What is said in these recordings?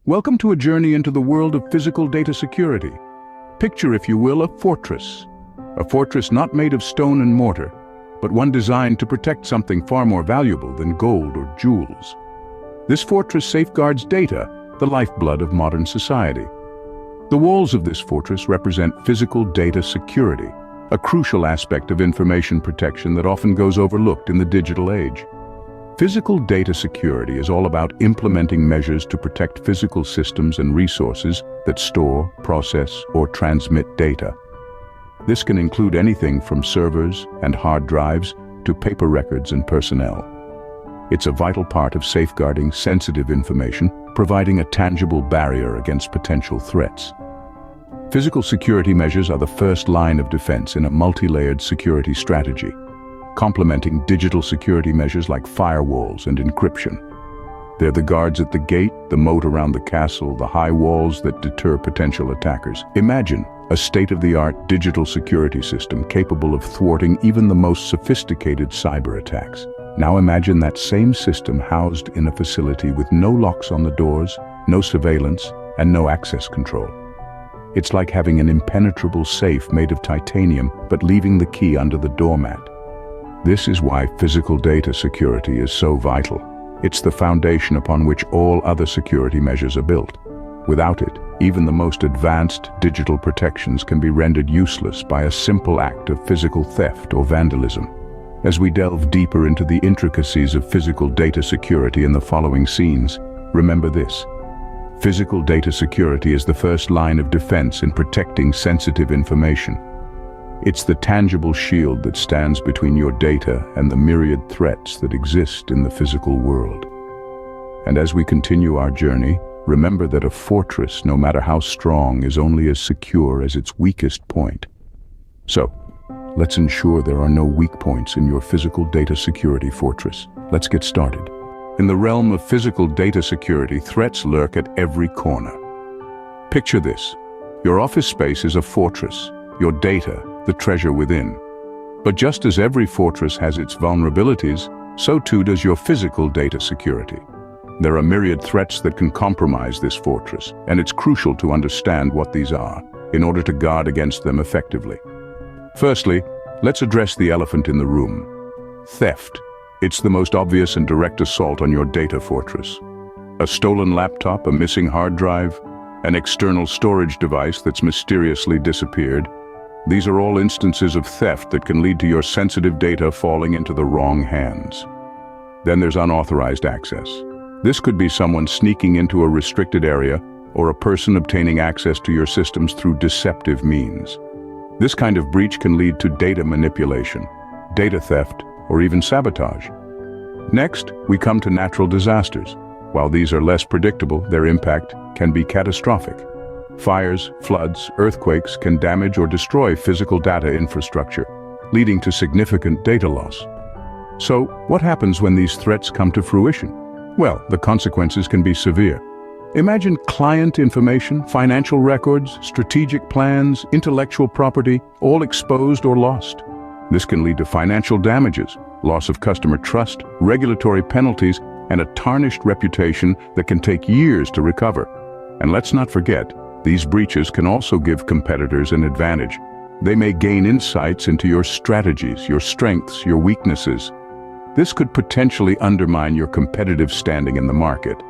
Welcome to a journey into the world of physical data security. Picture, if you will, a fortress. A fortress not made of stone and mortar, but one designed to protect something far more valuable than gold or jewels. This fortress safeguards data, the lifeblood of modern society. The walls of this fortress represent physical data security, a crucial aspect of information protection that often goes overlooked in the digital age. Physical data security is all about implementing measures to protect physical systems and resources that store, process, or transmit data. This can include anything from servers and hard drives to paper records and personnel. It's a vital part of safeguarding sensitive information, providing a tangible barrier against potential threats. Physical security measures are the first line of defense in a multi-layered security strategy, complementing digital security measures like firewalls and encryption. They're the guards at the gate, the moat around the castle, the high walls that deter potential attackers. Imagine a state-of-the-art digital security system capable of thwarting even the most sophisticated cyber attacks. Now imagine that same system housed in a facility with no locks on the doors, no surveillance, and no access control. It's like having an impenetrable safe made of titanium, but leaving the key under the doormat. This is why physical data security is so vital. It's the foundation upon which all other security measures are built. Without it, even the most advanced digital protections can be rendered useless by a simple act of physical theft or vandalism. As we delve deeper into the intricacies of physical data security in the following scenes, remember this. Physical data security is the first line of defense in protecting sensitive information. It's the tangible shield that stands between your data and the myriad threats that exist in the physical world. And as we continue our journey, remember that a fortress, no matter how strong, is only as secure as its weakest point. So, let's ensure there are no weak points in your physical data security fortress. Let's get started. In the realm of physical data security, threats lurk at every corner. Picture this. Your office space is a fortress, your data, the treasure within. But just as every fortress has its vulnerabilities, so too does your physical data security. There are myriad threats that can compromise this fortress, and it's crucial to understand what these are in order to guard against them effectively. Firstly, let's address the elephant in the room: theft. It's the most obvious and direct assault on your data fortress. A stolen laptop, a missing hard drive, an external storage device that's mysteriously disappeared. These are all instances of theft that can lead to your sensitive data falling into the wrong hands. Then there's unauthorized access. This could be someone sneaking into a restricted area or a person obtaining access to your systems through deceptive means. This kind of breach can lead to data manipulation, data theft, or even sabotage. Next, we come to natural disasters. While these are less predictable, their impact can be catastrophic. Fires, floods, earthquakes can damage or destroy physical data infrastructure, leading to significant data loss. So, what happens when these threats come to fruition? Well, the consequences can be severe. Imagine client information, financial records, strategic plans, intellectual property, all exposed or lost. This can lead to financial damages, loss of customer trust, regulatory penalties, and a tarnished reputation that can take years to recover. And let's not forget, these breaches can also give competitors an advantage. They may gain insights into your strategies, your strengths, your weaknesses. This could potentially undermine your competitive standing in the market.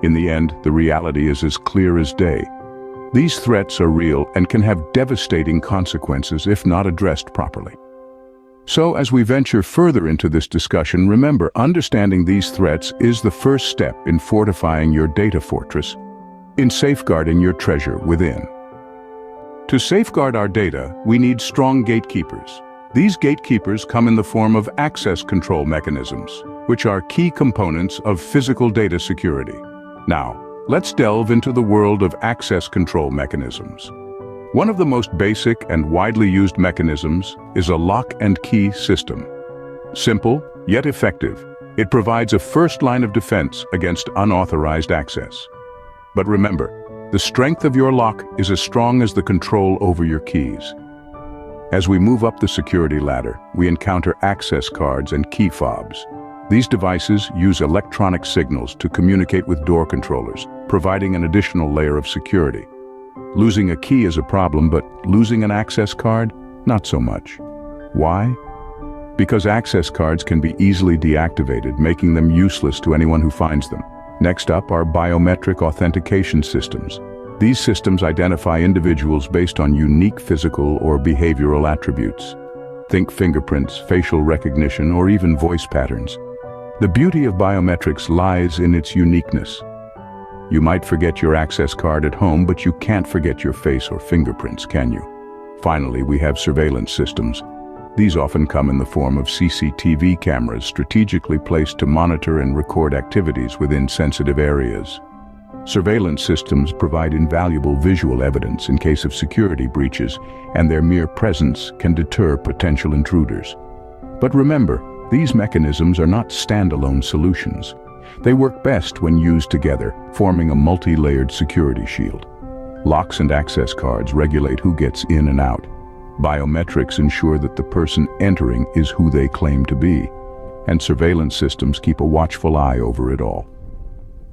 In the end, the reality is as clear as day. These threats are real and can have devastating consequences if not addressed properly. So, as we venture further into this discussion, remember, understanding these threats is the first step in fortifying your data fortress, in safeguarding your treasure within. To safeguard our data, we need strong gatekeepers. These gatekeepers come in the form of access control mechanisms, which are key components of physical data security. Now, let's delve into the world of access control mechanisms. One of the most basic and widely used mechanisms is a lock and key system. Simple, yet effective, it provides a first line of defense against unauthorized access. But remember, the strength of your lock is as strong as the control over your keys. As we move up the security ladder, we encounter access cards and key fobs. These devices use electronic signals to communicate with door controllers, providing an additional layer of security. Losing a key is a problem, but losing an access card? Not so much. Why? Because access cards can be easily deactivated, making them useless to anyone who finds them. Next up are biometric authentication systems. These systems identify individuals based on unique physical or behavioral attributes. Think fingerprints, facial recognition, or even voice patterns. The beauty of biometrics lies in its uniqueness. You might forget your access card at home, but you can't forget your face or fingerprints, can you? Finally, we have surveillance systems. These often come in the form of CCTV cameras strategically placed to monitor and record activities within sensitive areas. Surveillance systems provide invaluable visual evidence in case of security breaches, and their mere presence can deter potential intruders. But remember, these mechanisms are not standalone solutions. They work best when used together, forming a multi-layered security shield. Locks and access cards regulate who gets in and out. Biometrics ensure that the person entering is who they claim to be, and surveillance systems keep a watchful eye over it all.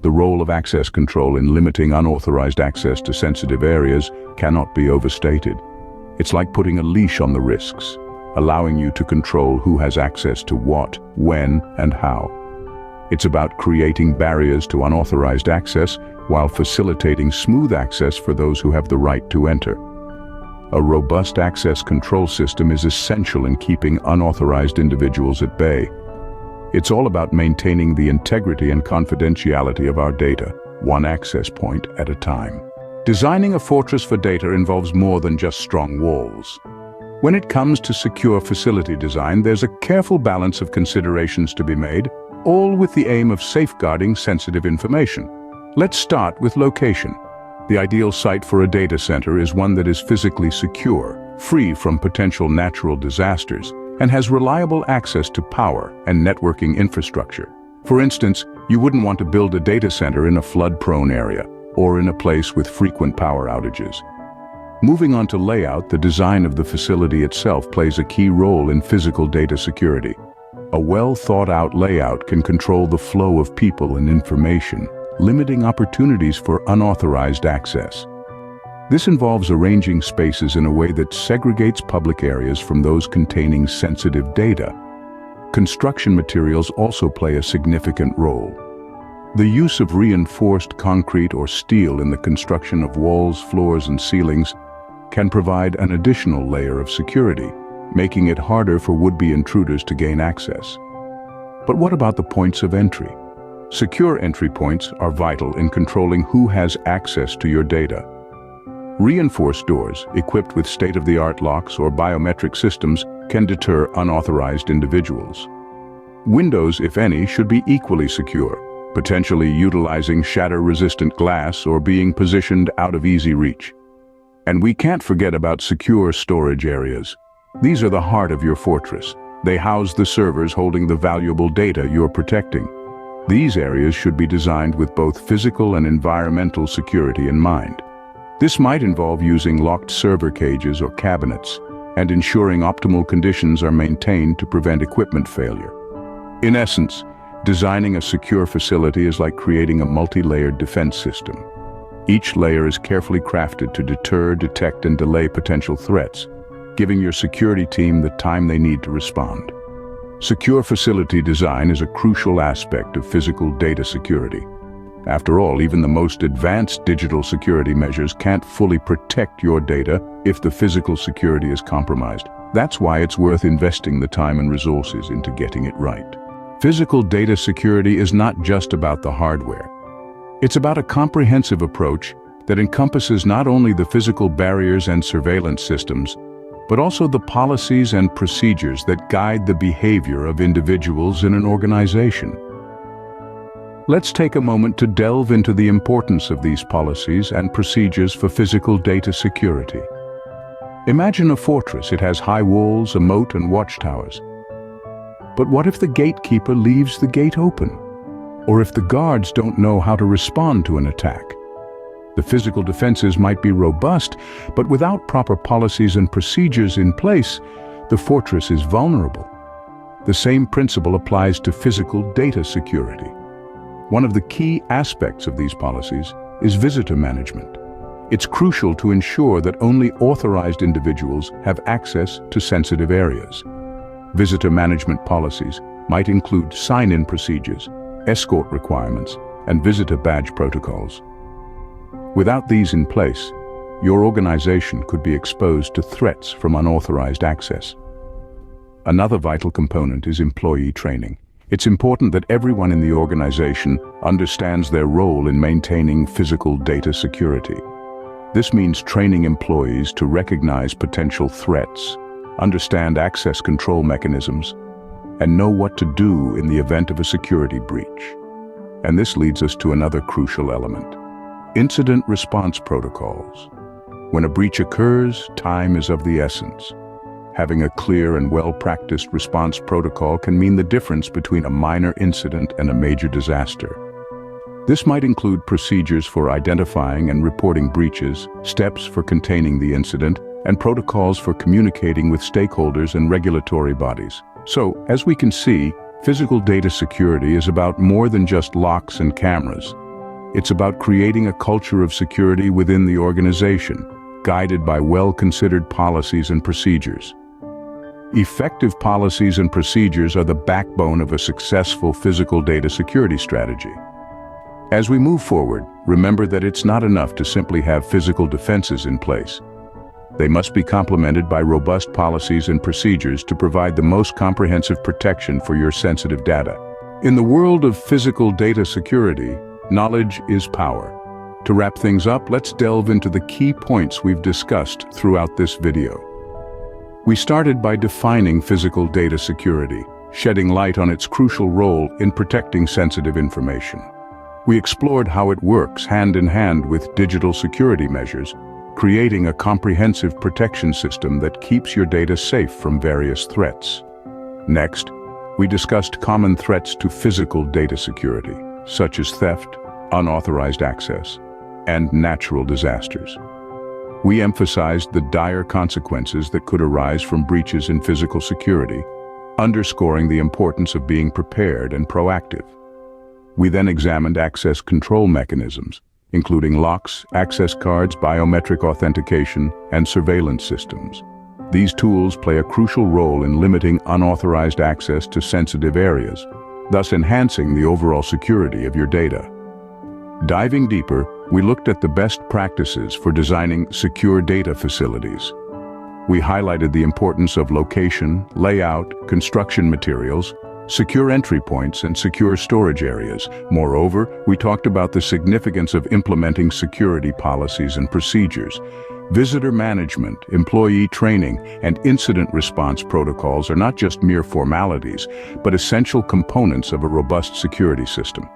The role of access control in limiting unauthorized access to sensitive areas cannot be overstated. It's like putting a leash on the risks, allowing you to control who has access to what, when, and how. It's about creating barriers to unauthorized access while facilitating smooth access for those who have the right to enter. A robust access control system is essential in keeping unauthorized individuals at bay. It's all about maintaining the integrity and confidentiality of our data, one access point at a time. Designing a fortress for data involves more than just strong walls. When it comes to secure facility design, there's a careful balance of considerations to be made, all with the aim of safeguarding sensitive information. Let's start with location. The ideal site for a data center is one that is physically secure, free from potential natural disasters, and has reliable access to power and networking infrastructure. For instance, you wouldn't want to build a data center in a flood-prone area or in a place with frequent power outages. Moving on to layout, the design of the facility itself plays a key role in physical data security. A well-thought-out layout can control the flow of people and information, limiting opportunities for unauthorized access. This involves arranging spaces in a way that segregates public areas from those containing sensitive data. Construction materials also play a significant role. The use of reinforced concrete or steel in the construction of walls, floors, and ceilings can provide an additional layer of security, making it harder for would-be intruders to gain access. But what about the points of entry? Secure entry points are vital in controlling who has access to your data. Reinforced doors, equipped with state-of-the-art locks or biometric systems, can deter unauthorized individuals. Windows, if any, should be equally secure, potentially utilizing shatter-resistant glass or being positioned out of easy reach. And we can't forget about secure storage areas. These are the heart of your fortress. They house the servers holding the valuable data you're protecting. These areas should be designed with both physical and environmental security in mind. This might involve using locked server cages or cabinets and ensuring optimal conditions are maintained to prevent equipment failure. In essence, designing a secure facility is like creating a multi-layered defense system. Each layer is carefully crafted to deter, detect, and delay potential threats, giving your security team the time they need to respond. Secure facility design is a crucial aspect of physical data security. After all, even the most advanced digital security measures can't fully protect your data if the physical security is compromised. That's why it's worth investing the time and resources into getting it right. Physical data security is not just about the hardware. It's about a comprehensive approach that encompasses not only the physical barriers and surveillance systems, but also the policies and procedures that guide the behavior of individuals in an organization. Let's take a moment to delve into the importance of these policies and procedures for physical data security. Imagine a fortress. It has high walls, a moat, and watchtowers. But what if the gatekeeper leaves the gate open? Or if the guards don't know how to respond to an attack? The physical defenses might be robust, but without proper policies and procedures in place, the fortress is vulnerable. The same principle applies to physical data security. One of the key aspects of these policies is visitor management. It's crucial to ensure that only authorized individuals have access to sensitive areas. Visitor management policies might include sign-in procedures, escort requirements, and visitor badge protocols. Without these in place, your organization could be exposed to threats from unauthorized access. Another vital component is employee training. It's important that everyone in the organization understands their role in maintaining physical data security. This means training employees to recognize potential threats, understand access control mechanisms, and know what to do in the event of a security breach. And this leads us to another crucial element: incident response protocols. When a breach occurs, time is of the essence. Having a clear and well-practiced response protocol can mean the difference between a minor incident and a major disaster. This might include procedures for identifying and reporting breaches, steps for containing the incident, and protocols for communicating with stakeholders and regulatory bodies. So, as we can see, physical data security is about more than just locks and cameras. It's about creating a culture of security within the organization, guided by well-considered policies and procedures. Effective policies and procedures are the backbone of a successful physical data security strategy. As we move forward, remember that it's not enough to simply have physical defenses in place. They must be complemented by robust policies and procedures to provide the most comprehensive protection for your sensitive data. In the world of physical data security, knowledge is power. To wrap things up, let's delve into the key points we've discussed throughout this video. We started by defining physical data security, shedding light on its crucial role in protecting sensitive information. We explored how it works hand in hand with digital security measures, creating a comprehensive protection system that keeps your data safe from various threats. Next, we discussed common threats to physical data security, such as theft, unauthorized access, and natural disasters. We emphasized the dire consequences that could arise from breaches in physical security, underscoring the importance of being prepared and proactive. We then examined access control mechanisms, including locks, access cards, biometric authentication, and surveillance systems. These tools play a crucial role in limiting unauthorized access to sensitive areas, thus enhancing the overall security of your data. Diving deeper, we looked at the best practices for designing secure data facilities. We highlighted the importance of location, layout, construction materials, secure entry points, and secure storage areas. Moreover, we talked about the significance of implementing security policies and procedures. Visitor management, employee training, and incident response protocols are not just mere formalities, but essential components of a robust security system.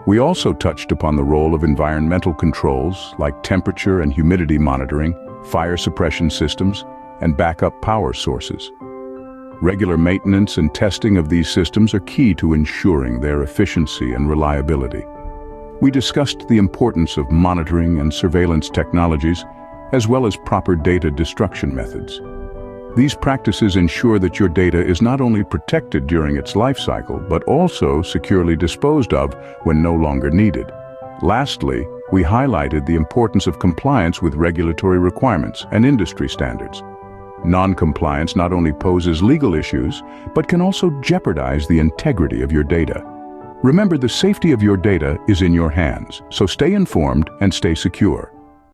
We also touched upon the role of environmental controls like temperature and humidity monitoring, fire suppression systems, and backup power sources. Regular maintenance and testing of these systems are key to ensuring their efficiency and reliability. We discussed the importance of monitoring and surveillance technologies, as well as proper data destruction methods. These practices ensure that your data is not only protected during its life cycle, but also securely disposed of when no longer needed. Lastly, we highlighted the importance of compliance with regulatory requirements and industry standards. Non-compliance not only poses legal issues, but can also jeopardize the integrity of your data. Remember, the safety of your data is in your hands, so stay informed and stay secure.